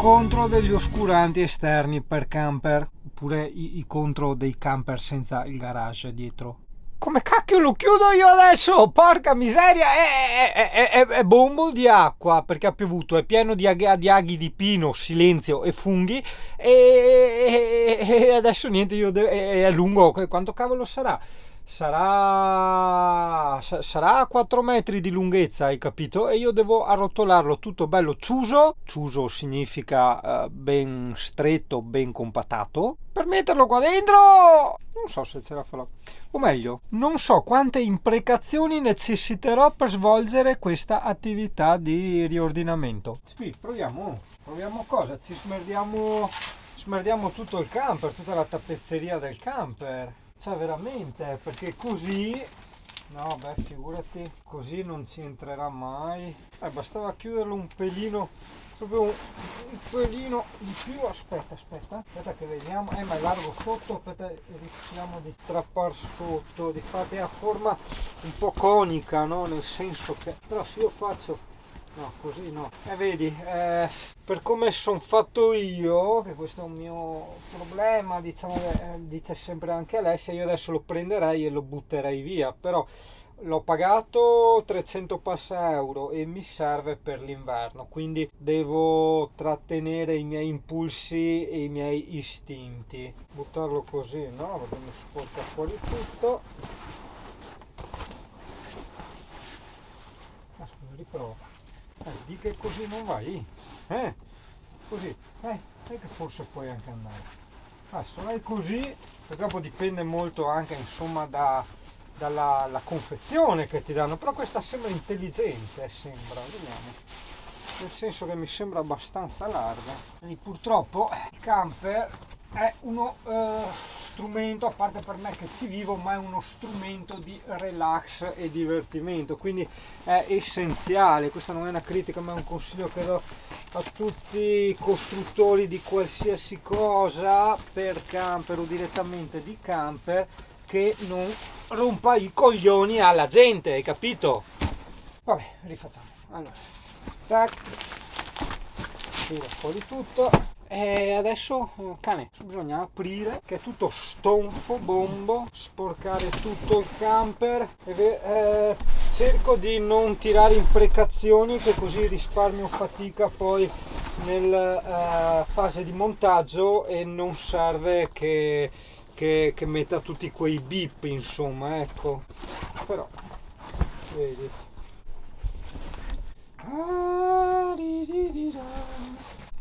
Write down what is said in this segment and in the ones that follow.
contro degli oscuranti esterni per camper, oppure i contro dei camper senza il garage dietro. Come cacchio lo chiudo io adesso? Porca miseria! È bombo di acqua perché ha piovuto, è pieno di aghi di pino, silenzio e funghi e adesso niente, è lungo, quanto cavolo sarà? Sarà 4 metri di lunghezza, hai capito? E io devo arrotolarlo tutto bello ciuso significa ben stretto, ben compattato, per metterlo qua dentro. Non so se ce la farò, o meglio, non so quante imprecazioni necessiterò per svolgere questa attività di riordinamento. Sì, proviamo cosa? Ci smerdiamo tutto il camper, tutta la tappezzeria del camper. Cioè veramente, perché così, no beh figurati, così non ci entrerà mai. Bastava chiuderlo un pelino, proprio un pelino di più. Aspetta che vediamo, ma è largo sotto, aspetta, rischiamo di strappare sotto, di fare a forma un po' conica, no? Nel senso che, però se io faccio, no, così no. Vedi, per come sono fatto io, che questo è un mio problema, diciamo che dice sempre anche Alessia, io adesso lo prenderei e lo butterei via, però l'ho pagato 300 passa euro e mi serve per l'inverno, quindi devo trattenere i miei impulsi e i miei istinti. Buttarlo così, no? Perché mi sporca fuori tutto. Aspetta, riprovo. Di che così non vai? Così, che forse puoi anche andare. Se vai così, perché dopo dipende molto anche insomma dalla confezione che ti danno, però questa sembra intelligente, vediamo. Nel senso che mi sembra abbastanza larga. Quindi purtroppo il camper è uno strumento, a parte per me che ci vivo, ma è uno strumento di relax e divertimento, quindi è essenziale. Questa non è una critica ma è un consiglio che do a tutti i costruttori di qualsiasi cosa per camper o direttamente di camper, che non rompa i coglioni alla gente, hai capito? Vabbè, rifacciamo. Allora, tac, tira fuori tutto. E adesso cane, bisogna aprire, che è tutto stonfo, bombo, sporcare tutto il camper e cerco di non tirare imprecazioni, che così risparmio fatica poi nella fase di montaggio e non serve che metta tutti quei bip, insomma, ecco. Però vedi,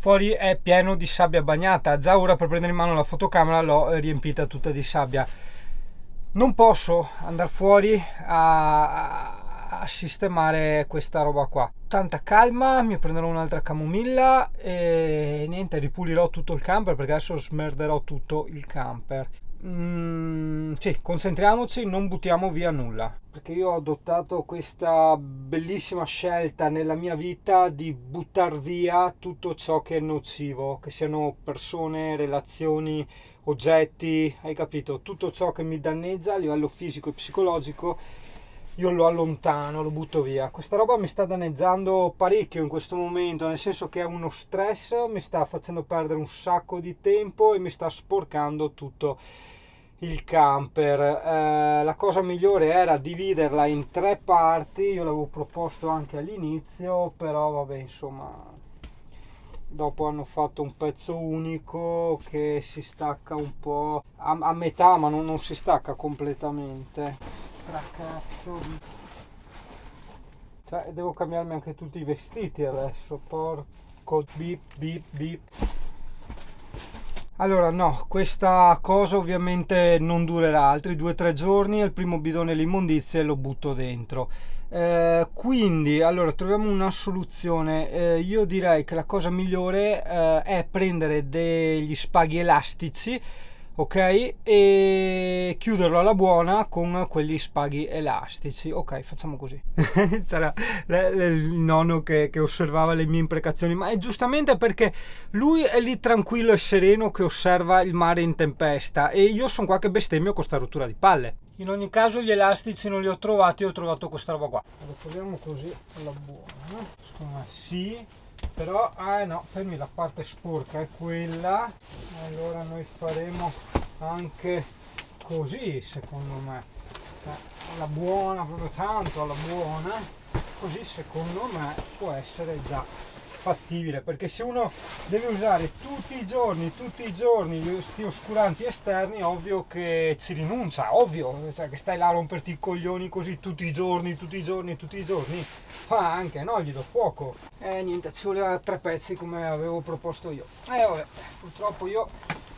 fuori è pieno di sabbia bagnata, già ora per prendere in mano la fotocamera l'ho riempita tutta di sabbia. Non posso andare fuori a sistemare questa roba qua. Tanta calma, mi prenderò un'altra camomilla e niente, ripulirò tutto il camper, perché adesso smerderò tutto il camper. Sì, concentriamoci, non buttiamo via nulla, perché io ho adottato questa bellissima scelta nella mia vita di buttar via tutto ciò che è nocivo, che siano persone, relazioni, oggetti, hai capito? Tutto ciò che mi danneggia a livello fisico e psicologico io lo allontano, lo butto via. Questa roba mi sta danneggiando parecchio in questo momento, nel senso che è uno stress, mi sta facendo perdere un sacco di tempo e mi sta sporcando tutto il camper. La cosa migliore era dividerla in 3 parti, io l'avevo proposto anche all'inizio, però vabbè, insomma, dopo hanno fatto un pezzo unico che si stacca un po' a metà, ma non si stacca completamente. Stracazzo di... Cioè, devo cambiarmi anche tutti i vestiti adesso, porco bip bip bip. Allora no, questa cosa ovviamente non durerà altri 2-3 giorni, il primo bidone l'immondizia e lo butto dentro. Quindi allora troviamo una soluzione. Io direi che la cosa migliore è prendere degli spaghi elastici, ok, e chiuderlo alla buona con quegli spaghi elastici. Ok, facciamo così. C'era il nonno che osservava le mie imprecazioni, ma è giustamente perché lui è lì tranquillo e sereno che osserva il mare in tempesta e io sono qua che bestemmio con sta rottura di palle. In ogni caso gli elastici non li ho trovati, ho trovato questa roba qua. Lo proviamo così alla buona. Sì, però no, fermi, la parte sporca è quella, allora noi faremo anche così, secondo me, alla buona, proprio tanto alla buona, così secondo me può essere già fattibile, perché se uno deve usare tutti i giorni questi oscuranti esterni, ovvio che ci rinuncia, ovvio, cioè che stai là a romperti i coglioni così tutti i giorni, fa anche, no, gli do fuoco. Niente, ci voleva 3 pezzi come avevo proposto io. Vabbè, purtroppo io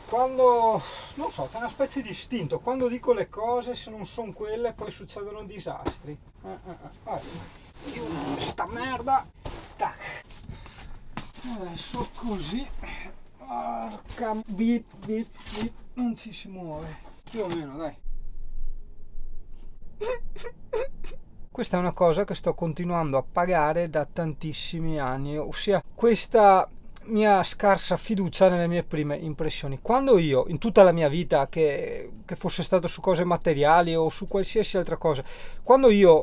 quando, non so, c'è una specie di istinto, quando dico le cose, se non sono quelle poi succedono disastri. Vabbè, chiudo sta merda, tac. Adesso così, porca bip, non ci si muove, più o meno, dai. Questa è una cosa che sto continuando a pagare da tantissimi anni, ossia questa mia scarsa fiducia nelle mie prime impressioni. Quando io, in tutta la mia vita, che fosse stato su cose materiali o su qualsiasi altra cosa, quando io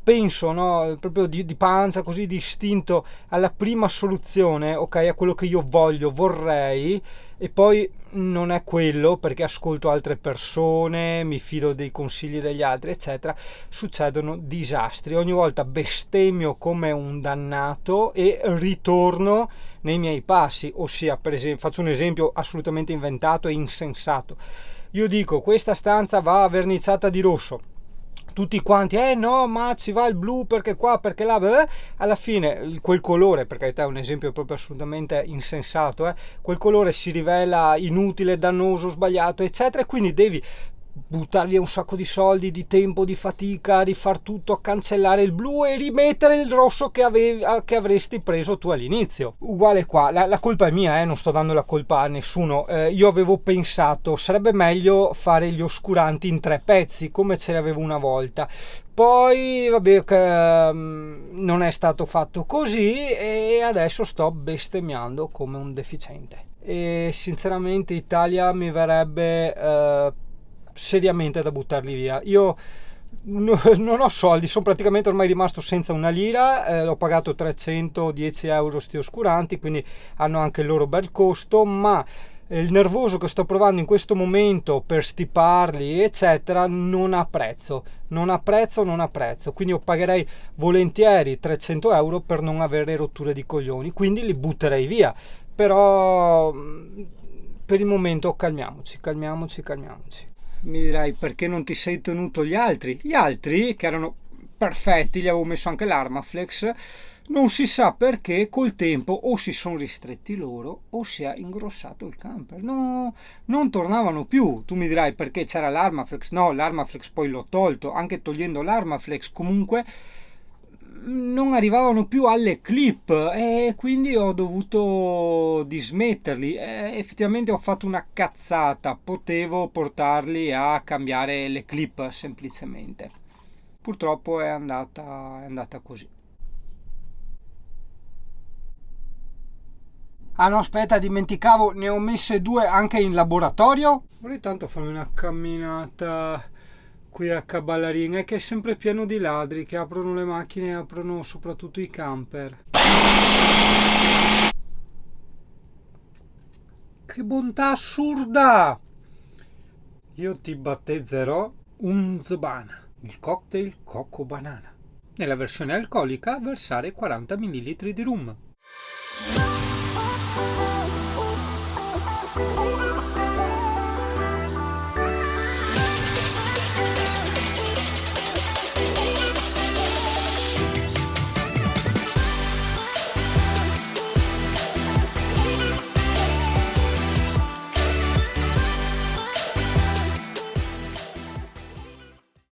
penso, no, proprio di pancia, così di istinto, alla prima soluzione, ok, a quello che io vorrei, e poi non è quello, perché ascolto altre persone, mi fido dei consigli degli altri, eccetera, succedono disastri. Ogni volta bestemmio come un dannato e ritorno nei miei passi, ossia, per esempio, faccio un esempio assolutamente inventato e insensato. Io dico: questa stanza va verniciata di rosso. Tutti quanti, no, ma ci va il blu perché qua, perché là, beh. Alla fine quel colore, per carità è un esempio proprio assolutamente insensato, quel colore si rivela inutile, dannoso, sbagliato, eccetera, e quindi devi buttar via un sacco di soldi, di tempo, di fatica, rifar tutto, cancellare il blu e rimettere il rosso che avresti preso tu all'inizio. Uguale qua, la colpa è mia, non sto dando la colpa a nessuno. Io avevo pensato sarebbe meglio fare gli oscuranti in 3 pezzi come ce l'avevo una volta, poi vabbè, non è stato fatto così e adesso sto bestemmiando come un deficiente, e sinceramente Italia mi verrebbe seriamente da buttarli via. Io non ho soldi, sono praticamente ormai rimasto senza una lira, ho pagato 310 euro sti oscuranti, quindi hanno anche il loro bel costo, ma il nervoso che sto provando in questo momento per stiparli eccetera non ha prezzo, quindi io pagherei volentieri 300 euro per non avere rotture di coglioni, quindi li butterei via, però per il momento calmiamoci. Mi dirai: perché non ti sei tenuto gli altri che erano perfetti, gli avevo messo anche l'Armaflex, non si sa perché col tempo o si sono ristretti loro o si è ingrossato il camper, no, non tornavano più. Tu mi dirai: perché c'era l'Armaflex? No, l'Armaflex poi l'ho tolto, anche togliendo l'Armaflex comunque non arrivavano più alle clip e quindi ho dovuto dismetterli. Effettivamente ho fatto una cazzata, potevo portarli a cambiare le clip semplicemente. Purtroppo è andata così. Ah no, aspetta, dimenticavo, ne ho messe 2 anche in laboratorio. Vorrei tanto farmi una camminata qui a Caballarin, è che è sempre pieno di ladri che aprono le macchine e aprono soprattutto i camper. Che bontà assurda! Io ti battezzerò Unzbana, il cocktail Coco Banana. Nella versione alcolica versare 40 ml di rum.